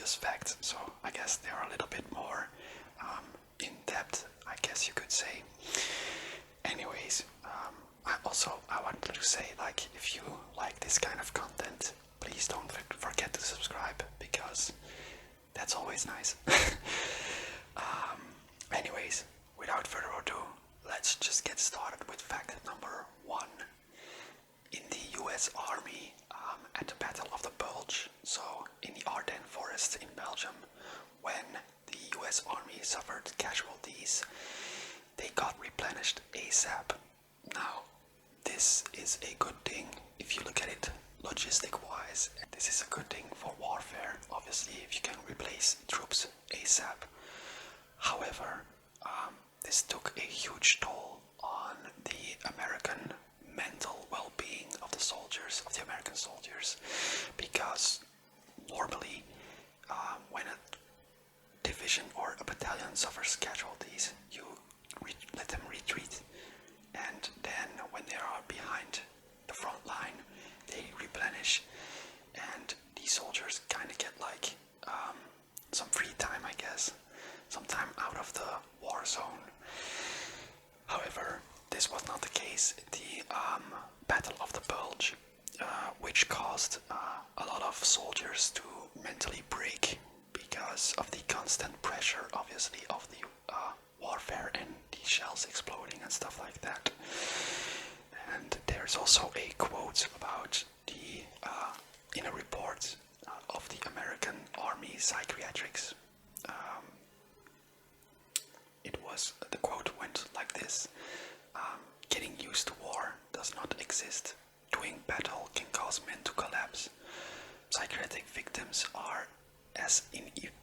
this fact, so I guess they are a little bit more in depth, I guess you could say. Anyways, I wanted to say, like, if you like this kind of content, please don't forget to subscribe, because that's always nice. Anyways, without further ado, let's just get started with fact number 1. In the US Army, at the Battle of the Bulge, so in the Ardennes Forest in Belgium, when the US Army suffered casualties, they got replenished ASAP. Now, this is a good thing if you look at it logistic-wise. This is a good thing for warfare, obviously, if you can replace troops ASAP. However, this took a huge toll on the American mental well-being of the soldiers, of the American soldiers, because normally when a division or a battalion suffers casualties, you let them retreat, and then when they are behind the front line, they replenish, and these soldiers kind of get like some free time, I guess, some time out of the war zone. However, this was not the case. The Battle of the Bulge, which caused a lot of soldiers to mentally break because of the constant pressure, obviously, of the warfare and the shells exploding and stuff like that. And there's also a quote about the in a report of the American Army Psychiatrics. The quote went like this: getting used to war does not exist. Doing battle can cause men to collapse. Psychiatric victims are as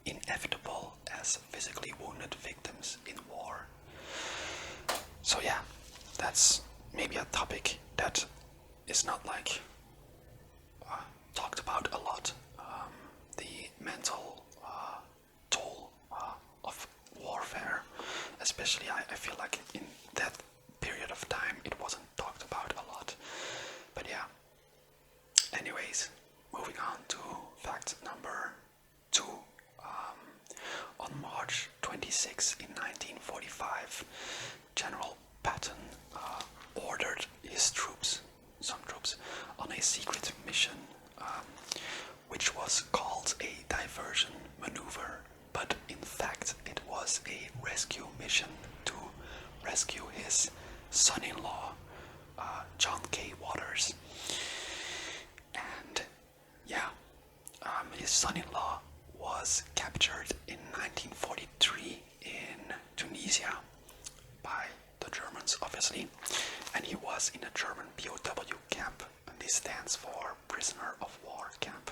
inevitable as physically wounded victims in war. So yeah, that's maybe a topic that is not like talked about a lot. The mental toll of warfare, especially I feel like in that period of time it wasn't talked about a lot. But yeah, anyways, moving on to fact number 2. On March 26 in 1945, General Patton ordered his troops, some troops, on a secret mission, which was called a diversion maneuver, but in fact it was a rescue mission to rescue his son-in-law, John K. Waters. And yeah, his son-in-law was captured in 1943 in Tunisia by the Germans, obviously, and he was in a German POW camp, and this stands for Prisoner of War camp.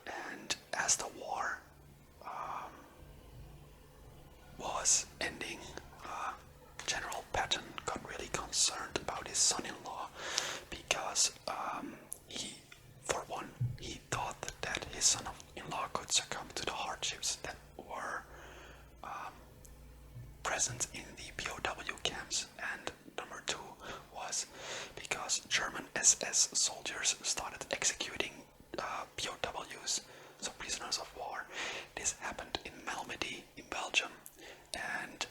And as the war was ending, General Patton got really concerned about his son-in-law, because he thought that his son-in-law could succumb to the hardships that were present in the POW camps. And number 2 was because German SS soldiers started executing POWs, so prisoners of war. This happened in Malmedy in Belgium, and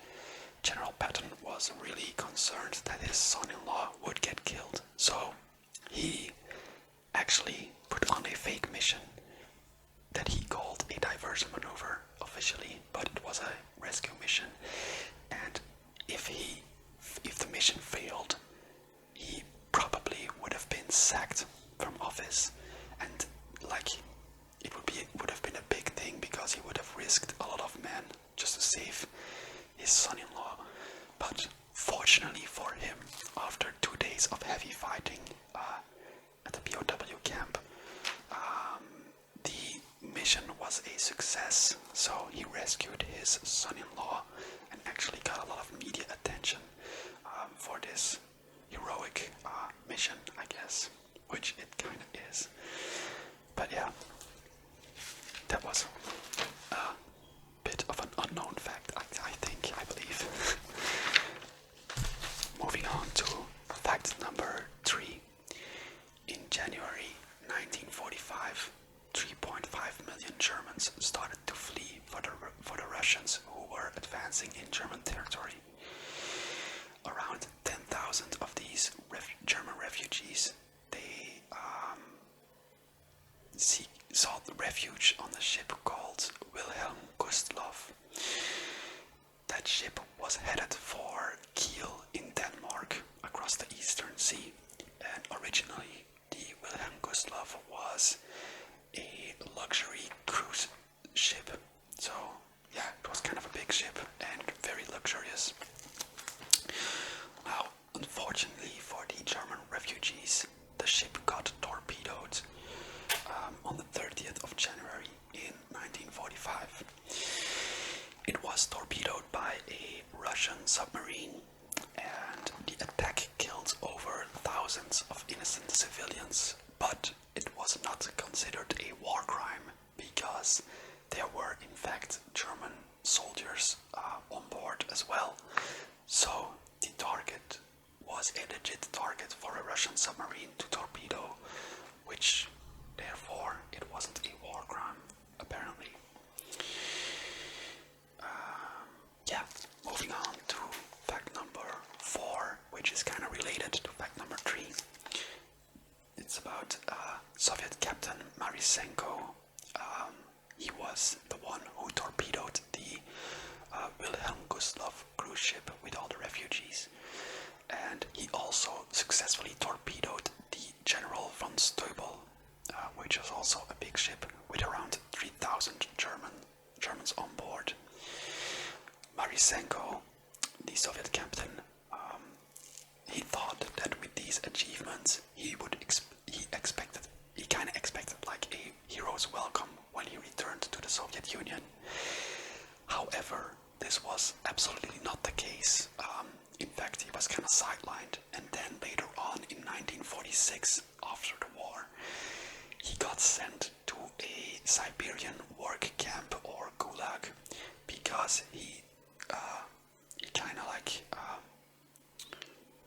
General Patton was really concerned that his son-in-law would get killed. So he actually put on a fake mission that he called a diversion maneuver officially, but it was a rescue mission. And if the mission failed, he probably would have been sacked from office, and like it would have been a big thing, because he would have risked a lot of men just to save his son-in-law. But fortunately for him, after 2 days of heavy fighting at the POW camp, the mission was a success. So he rescued his son-in-law and actually got a lot of media attention for this heroic mission, I guess, which it kind of is. But yeah, that was a bit of an unknown fact, I believe. Moving on to fact number 3. In January 1945, 3.5 million Germans started Russians who were advancing in German territory. Around 10,000 of these German refugees, they sought refuge on a ship called Wilhelm Gustloff. That ship was headed for Kiel in Denmark across the Eastern Sea, and originally the Wilhelm Gustloff was a luxury cruise ship. So yeah, it was kind of a big ship and very luxurious. Now, unfortunately for the German refugees, the ship got torpedoed on the 30th of January in 1945. It was torpedoed by a Russian submarine, and the attack killed over thousands of innocent civilians, but it was not considered a war crime because there were in fact German soldiers on board as well. So the target was a legit target for a Russian submarine to torpedo, which therefore it wasn't a war crime, apparently. Yeah, moving on to fact number 4, which is kind of related to fact number 3. It's about Soviet captain Marisenko. He was the one who torpedoed the Wilhelm Gustloff cruise ship with all the refugees, and he also successfully torpedoed the General von Steubel, which was also a big ship with around 3,000 Germans on board. Marisenko, the Soviet captain, he thought that with these achievements he kind of expected like a hero's welcome when he returned to the Soviet Union. However, this was absolutely not the case. In fact, he was kind of sidelined, and then later on in 1946, after the war, he got sent to a Siberian work camp or gulag because he kind of like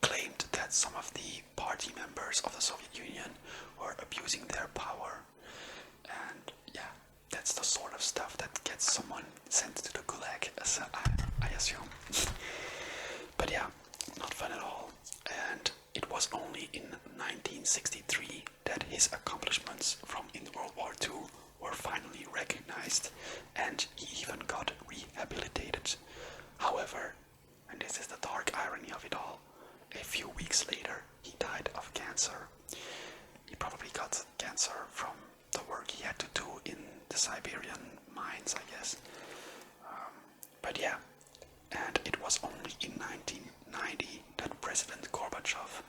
claimed that some of the party members of the Soviet Union were abusing their power. And yeah, that's the sort of stuff that gets someone sent to the gulag, as I assume. But yeah, not fun at all. And it was only in 1963 that his accomplishments from in World War II were finally recognized, and he even got rehabilitated. However, and this is the dark irony of it all, a few weeks later he died of cancer. He probably got cancer from the work he had to do in the Siberian mines, I guess. But yeah, and it was only in 1990 that President Gorbachev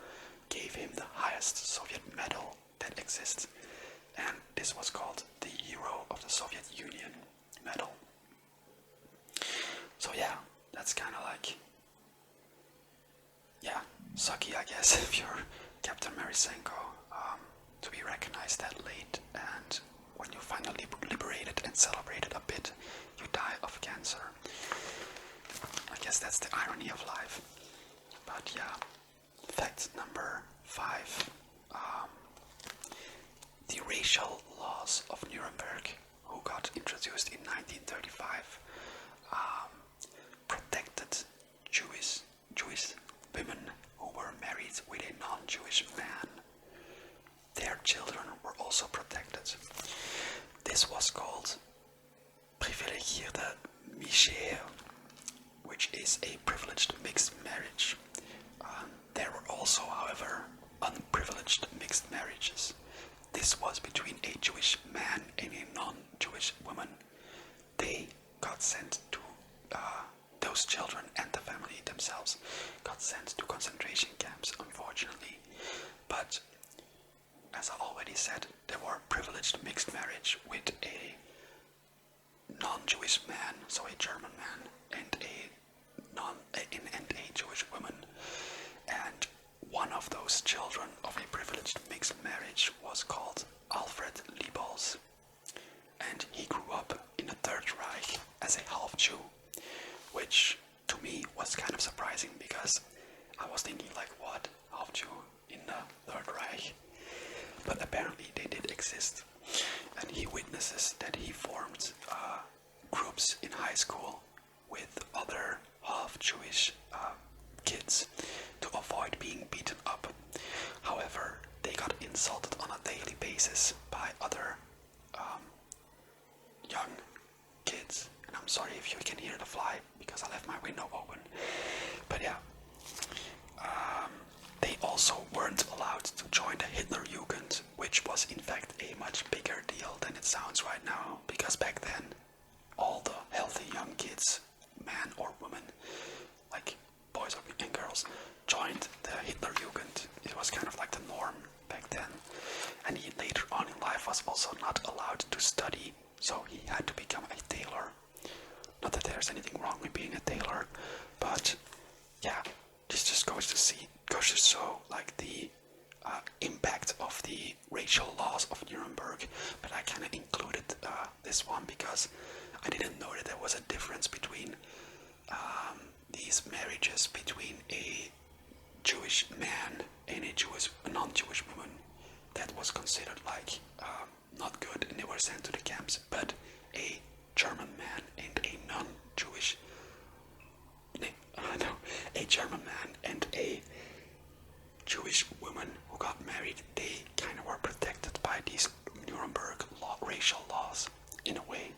gave him the highest Soviet medal that exists, and this was called the Hero of the Soviet Union medal. So yeah, that's kind of like, yeah, sucky, I guess, if you're Captain Marisenko, to be recognized that late, and when you finally liberated and celebrated a bit, you die of cancer. I guess that's the irony of life. But yeah, fact number 5. The racial laws of Nuremberg, who got introduced in 1935, protected Jewish women who were married with a non-Jewish man. Their children were also protected. This was called privilegierte Mischehe, which is a privileged mixed marriage. There were also, however, unprivileged mixed marriages. This was between a Jewish man and a non-Jewish woman. They got sent to, those children and the family themselves got sent to concentration camps, unfortunately. But, as I already said, there were privileged mixed marriage with a non-Jewish man, so a German man, and a Jewish woman. And one of those children of a privileged mixed marriage was called Alfred Liebels, and he grew up in the Third Reich as a half Jew, which to me was kind of surprising because I was thinking like, what, half Jew in the Third Reich? But apparently they did exist, and he witnesses that he formed a group groups in high school with other half-Jewish kids to avoid being beaten up. However, they got insulted on a daily basis by other young kids. And I'm sorry if you can hear the fly because I left my window open. But yeah, they also weren't allowed to join the Hitlerjugend, which was in fact a much bigger deal than it sounds right now, because back then all the healthy young kids, man or woman, like boys and girls, joined the Hitlerjugend. It was kind of like the norm back then. And he later on in life was also not allowed to study, so he had to become a tailor. Not that there's anything wrong with being a tailor, but yeah, this just goes to show like the impact of the racial laws of Nuremberg. But I kind of included this one because I didn't know that there was a difference between these marriages between a Jewish man and a non-Jewish woman. That was considered like not good, and they were sent to the camps. But a German man and a non-Jewish, a German man and a Jewish woman who got married, they kind of were protected by these Nuremberg racial laws. In a way,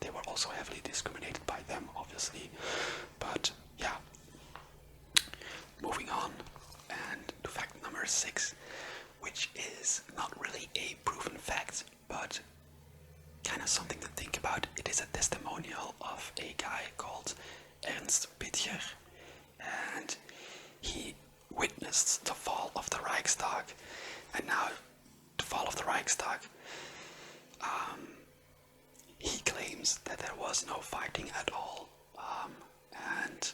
they were also heavily discriminated by them, obviously. But yeah, moving on, and to fact number 6, which is not really a proven fact, but kind of something to think about. It is a testimonial of a guy called Ernst Bittier, and he witnessed the fall of the Reichstag. And now, the fall of the Reichstag, he claims that there was no fighting at all, and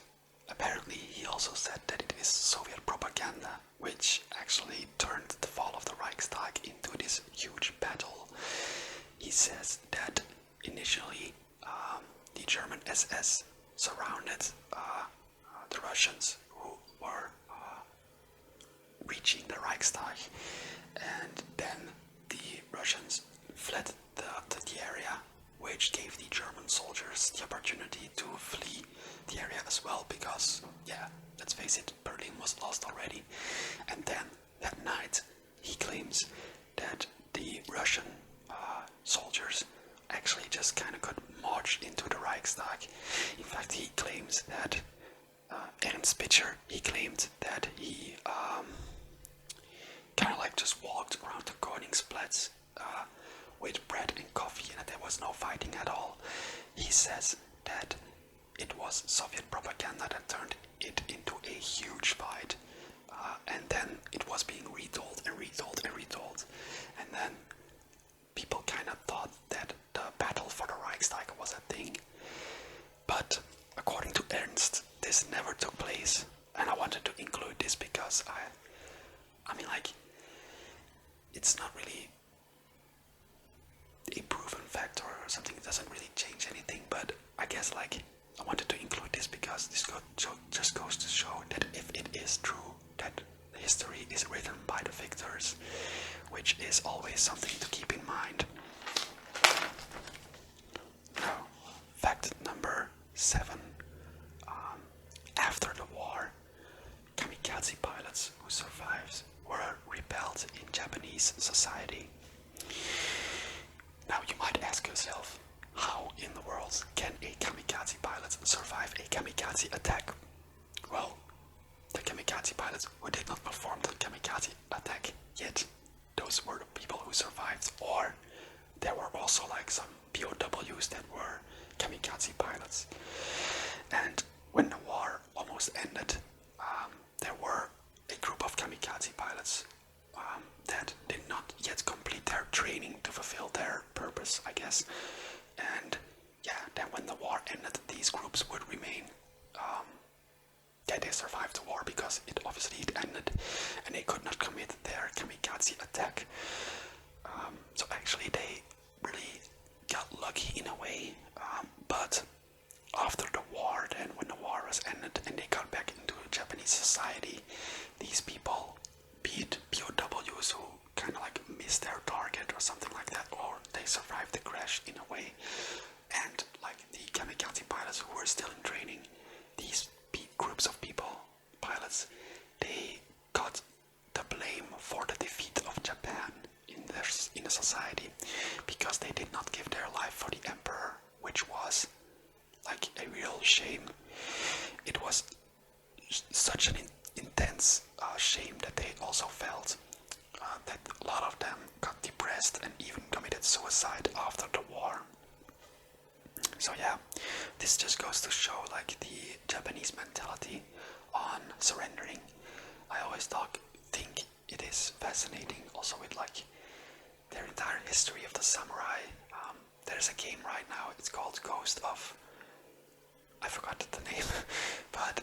apparently he also said that it is Soviet propaganda, which actually turned the fall of the Reichstag into this huge battle. He says that initially the German SS surrounded the Russians who were reaching the Reichstag, and then the Russians fled the area, which gave the German soldiers the opportunity to flee the area as well, because, yeah, let's face it, Berlin was lost already. And then that night, he claims that the Russian soldiers actually just kind of could march into the Reichstag. In fact, he claims that Ernst Bittier, he claimed that he kind of like just walked around the Koningsplatz with bread and coffee, and that there was no fighting at all. He says that it was Soviet propaganda that turned it into a huge fight, and then it was being retold and retold and retold, and then people kind of thought that the battle for the Reichstag was a thing. But according to Ernst, this never took place, and I wanted to include this because I mean, like, it's not really a proven fact or something. It doesn't really change anything, but I guess, like, I wanted to include this because this just goes to show that if it is true that history is written by the victors, which is always something to keep in mind. Now, fact number 7. After the war, kamikaze pilots who survived were repelled in Japanese society. Now you might ask yourself, how in the world can a kamikaze pilot survive a kamikaze attack? Well, the kamikaze pilots who did not perform the kamikaze attack yet, those were the people who survived, or there were also like some POWs that were kamikaze pilots. And when the war almost ended, there were a group of kamikaze pilots that did not yet complete their training to fulfill their purpose, I guess. And yeah, then when the war ended, these groups would remain. They survived the war because it ended, and they could not commit their kamikaze attack. So actually, they really got lucky in a way. But after the war, then when the war was ended and they got back into Japanese society, these people, be it POWs who kind of like missed their target or something like that, or they survived the crash in a way, and like the kamikaze like a real shame. It was such an intense shame that they also felt that a lot of them got depressed and even committed suicide after the war. So yeah, this just goes to show like the Japanese mentality on surrendering. I always think it is fascinating also with like their entire history of the samurai. There's a game right now, it's called Ghost of, I forgot the name, but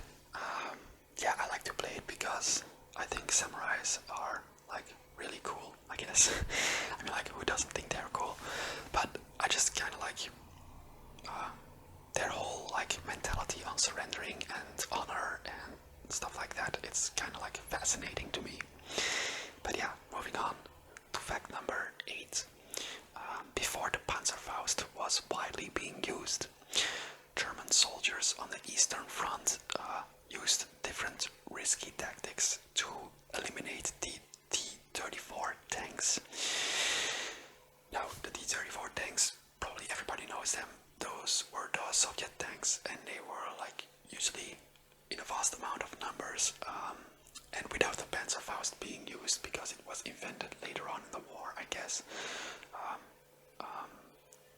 yeah, I like to play it because I think samurais are like really cool, I guess. I mean, like, who doesn't think they're cool? But I just kind of like their whole like mentality on surrendering and honor and stuff like that. It's kind of like fascinating to me. But yeah, moving on to fact number 8. Before the Panzerfaust was widely being used, German soldiers on the Eastern Front used different risky tactics to eliminate the T-34 tanks. Now, the T-34 tanks, probably everybody knows them. Those were the Soviet tanks, and they were like usually in a vast amount of numbers, and without the Panzerfaust being used because it was invented later on in the war, I guess.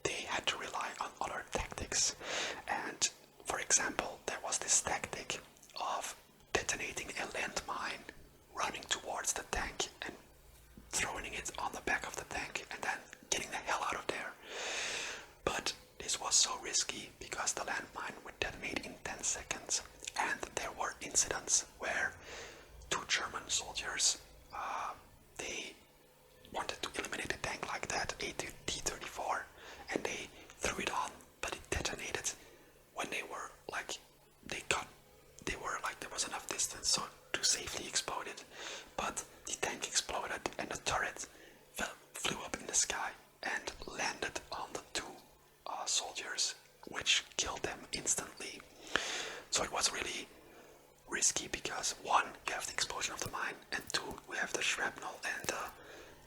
They had to rely on other tactics, and for example, there was this tactic of detonating a landmine, running towards the tank and throwing it on the back of the tank and then getting the hell out of there. But this was so risky because the landmine would detonate in 10 seconds, and there were incidents where 2 German soldiers, they wanted to eliminate a tank like that, a T-34, and they threw it on, but it detonated when they were like, there was enough distance so to safely explode it, but the tank exploded and the turret flew up in the sky and landed on the 2 soldiers, which killed them instantly. So it was really risky because 1, you have the explosion of the mine, and 2, we have the shrapnel and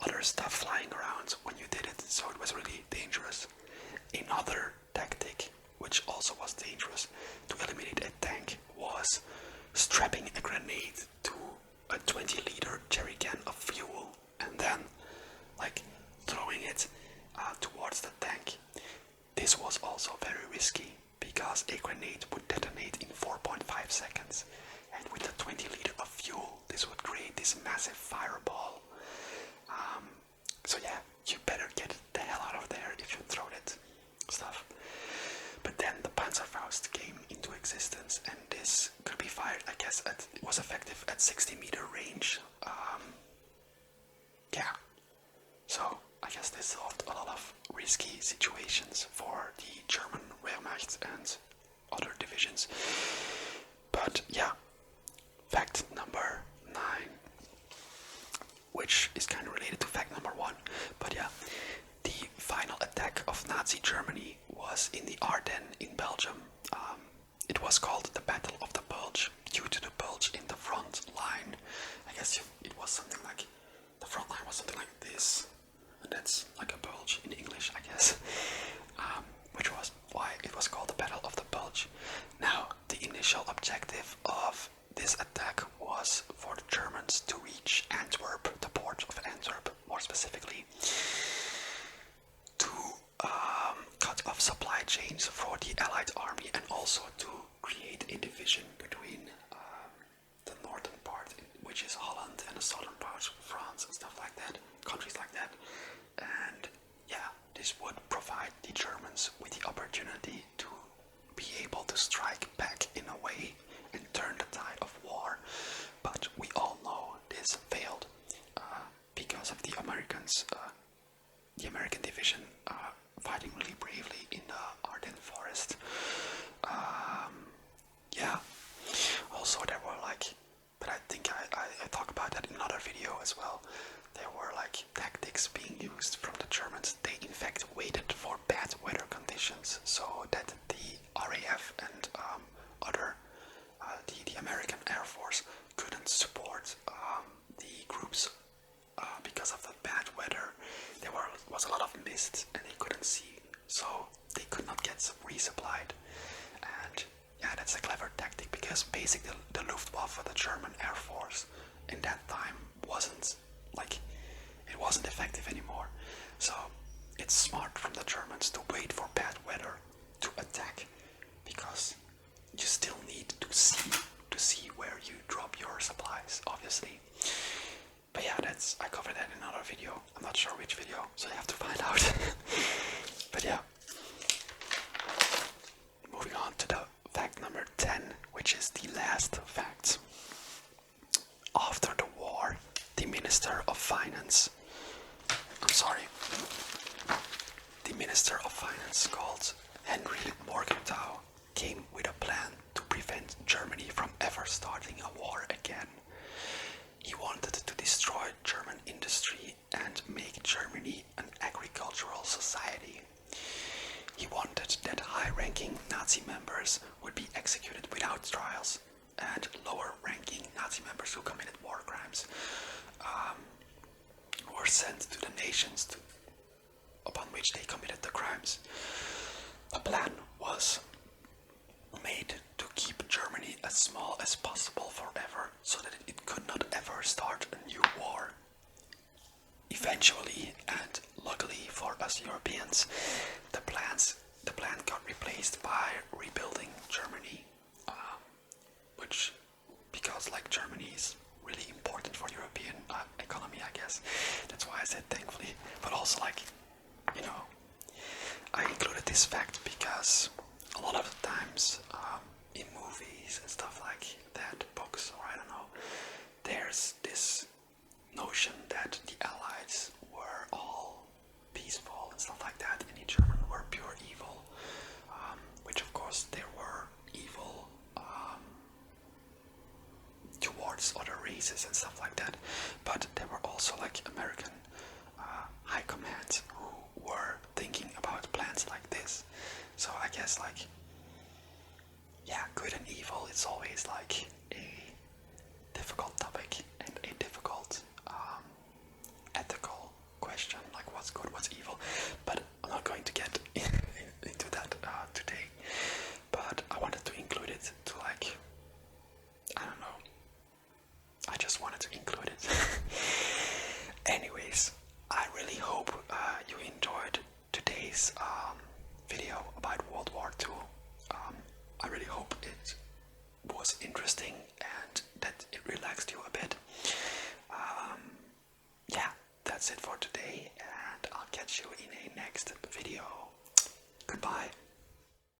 other stuff flying around when you did it, so it was really dangerous. Another tactic, which also was dangerous to eliminate a tank, was strapping a grenade to a 20-liter jerry can of fuel and then like throwing it towards the tank. This was also very risky because a grenade would detonate in 4.5 seconds, and with the 20 liter of fuel this would create this massive fireball. So yeah, you better get the hell out of there if you throw that stuff. But then the Panzerfaust came into existence, and this could be fired, I guess, it was effective at 60-meter range. Yeah, so I guess this solved a lot of risky situations for the German Wehrmacht and other divisions. But yeah, fact number 9, which is kind of related to fact number 1, but yeah, the final attack of Nazi Germany was in the Ardennes in Belgium. It was called the Battle of the Bulge due to the bulge in the front line. I guess it was something like, the front line was something like this, and that's like a bulge in English, I guess, which was why it was called the Battle of the Bulge. Now, the initial objective of this attack was for the Germans to reach Antwerp, the port of Antwerp more specifically, to cut off supply chains for the Allied army, and also to create a division between the northern part, which is Holland, and the southern part, France and stuff like that, countries like that. And yeah, this would provide the Germans with the opportunity to be able to strike back in a way and turn the tide of war. But we all know this failed because of the Americans, the American division fighting really bravely in the Ardennes forest. Yeah, also there were like, but I think I talk about that in another video as well, there were like tactics being used from the Germans. They in fact waited for bad weather conditions so that the RAF and other the American Air Force couldn't support the groups because of the bad weather. There was a lot of mist and they couldn't see, so they could not get resupplied. that's a clever tactic, because basically the Luftwaffe, the German Air Force, in that time wasn't like, it wasn't effective anymore. So it's smart from the Germans to wait for bad weather to attack, because you still need to see where you drop your supplies, obviously. But yeah, I covered that in another video. I'm not sure which video, so you have to find out. But yeah. Moving on to the fact number 10, which is the last fact. After the war, the Minister of Finance, the Minister of Finance, called Henry Morgenthau, came with a plan to prevent Germany from ever starting a war again. He wanted to destroy German industry and make Germany an agricultural society. He wanted that high-ranking Nazi members would be executed without trials, and lower-ranking Nazi members who committed war crimes were sent to the nations upon which they committed the crimes. The plan was made to keep Germany as small as possible forever, so that it could not ever start a new war. Eventually, and luckily for us Europeans, the plan got replaced by rebuilding Germany, which, because like Germany is really important for European economy, I guess. That's why I said thankfully. But also, like, you know, I included this fact because a lot of the times in movies and stuff like that, books, or I don't know, there's this notion that the Allies were all peaceful and stuff like that, and the Germans were pure evil, which of course they were evil towards other races and stuff like that, but there were also like American high command who were thinking about plans like this. So I guess, like, yeah, good and evil, it's always like a difficult topic and a difficult ethical question, like what's good, what's evil. But I'm not going to get into that today. But I wanted to include it to, like, I don't know, I just wanted to include it. Anyways, I really hope you enjoyed today's video about World War II. I really hope it was interesting and that it relaxed you a bit. Yeah, that's it for today, and I'll catch you in a next video. Goodbye.